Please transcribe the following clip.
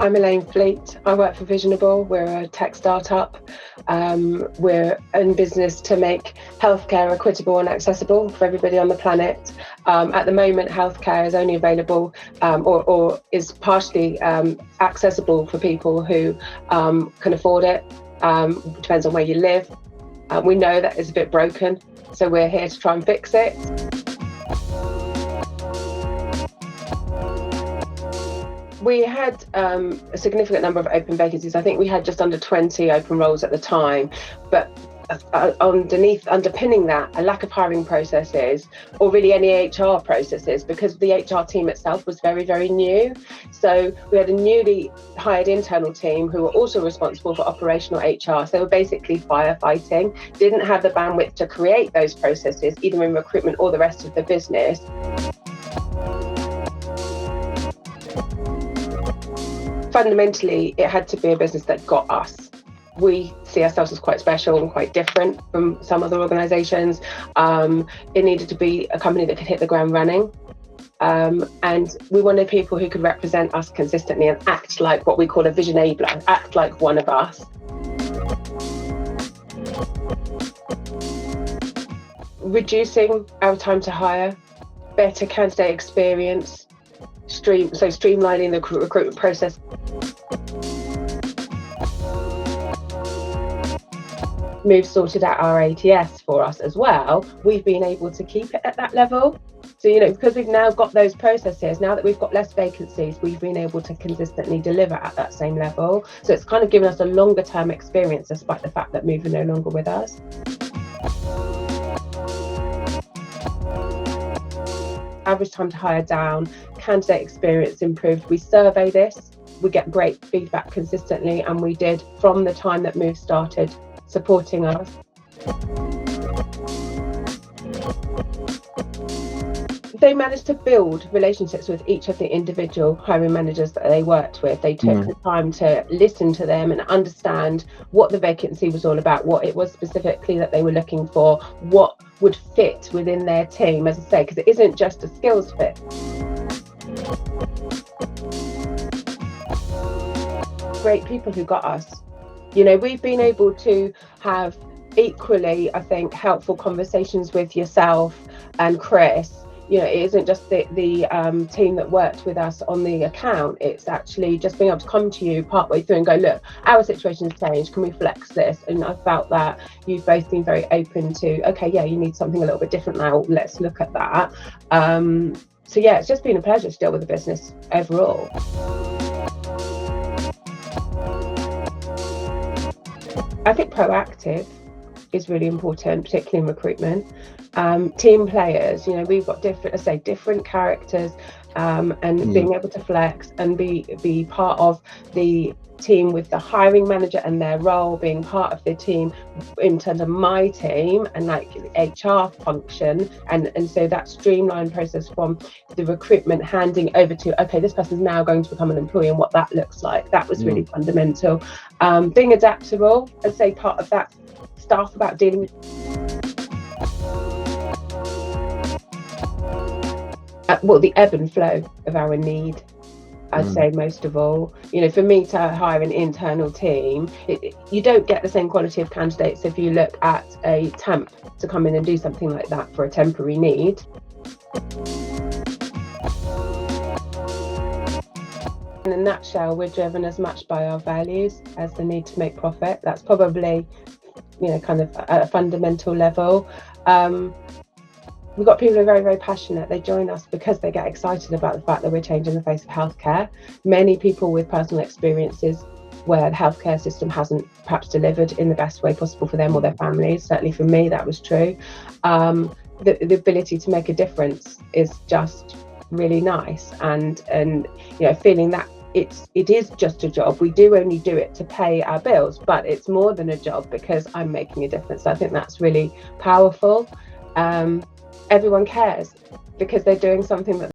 I'm Elaine Fleet. I work for Visionable. We're a tech startup. We're in business to make healthcare equitable and accessible for everybody on the planet. At the moment, healthcare is only available or is partially accessible for people who can afford it. Depends on where you live. We know that it's a bit broken, so we're here to try and fix it. We had a significant number of open vacancies. I think we had just under 20 open roles at the time, but underpinning that, a lack of hiring processes or really any HR processes, because the HR team itself was very, very new. So we had a newly hired internal team who were also responsible for operational HR. So they were basically firefighting, didn't have the bandwidth to create those processes, either in recruitment or the rest of the business. Fundamentally, it had to be a business that got us. We see ourselves as quite special and quite different from some other organisations. It needed to be a company that could hit the ground running. And we wanted people who could represent us consistently and act like what we call a vision enabler, act like one of us. Reducing our time to hire, better candidate experience, streamlining the recruitment process. We've sorted out our ATS for us as well. We've been able to keep it at that level. So, because we've now got those processes, now that we've got less vacancies, we've been able to consistently deliver at that same level. So it's kind of given us a longer term experience, despite the fact that Move are no longer with us. Average time to hire down, candidate experience improved. We survey this, we get great feedback consistently, and we did from the time that Move started supporting us. They managed to build relationships with each of the individual hiring managers that they worked with. They took the time to listen to them and understand what the vacancy was all about, what it was specifically that they were looking for, what would fit within their team, as I say, because it isn't just a skills fit. Great people who got us. We've been able to have equally, I think, helpful conversations with yourself and Chris. It isn't just the team that worked with us on the account. It's actually just being able to come to you partway through and go, look, our situation's changed. Can we flex this? And I felt that you've both been very open to, okay, yeah, you need something a little bit different now. Let's look at that. So yeah, it's just been a pleasure to deal with the business overall. I think proactive is really important, particularly in recruitment. Team players, we've got different characters, and being able to flex and be part of the team with the hiring manager and their role, being part of the team in terms of my team and like the HR function, and so that streamlined process from the recruitment handing over to, okay, this person's now going to become an employee and what that looks like. That was really fundamental. Being adaptable, I'd say part of that staff about dealing with the ebb and flow of our need. I'd say most of all, for me to hire an internal team, you don't get the same quality of candidates if you look at a temp to come in and do something like that for a temporary need. In a nutshell, we're driven as much by our values as the need to make profit. That's probably, kind of at a fundamental level. We've got people who are very, very passionate. They join us because they get excited about the fact that we're changing the face of healthcare. Many people with personal experiences where the healthcare system hasn't perhaps delivered in the best way possible for them or their families. Certainly for me, that was true. The ability to make a difference is just really nice, and feeling that it is just a job. We do only do it to pay our bills, but it's more than a job because I'm making a difference. So I think that's really powerful. Everyone cares because they're doing something that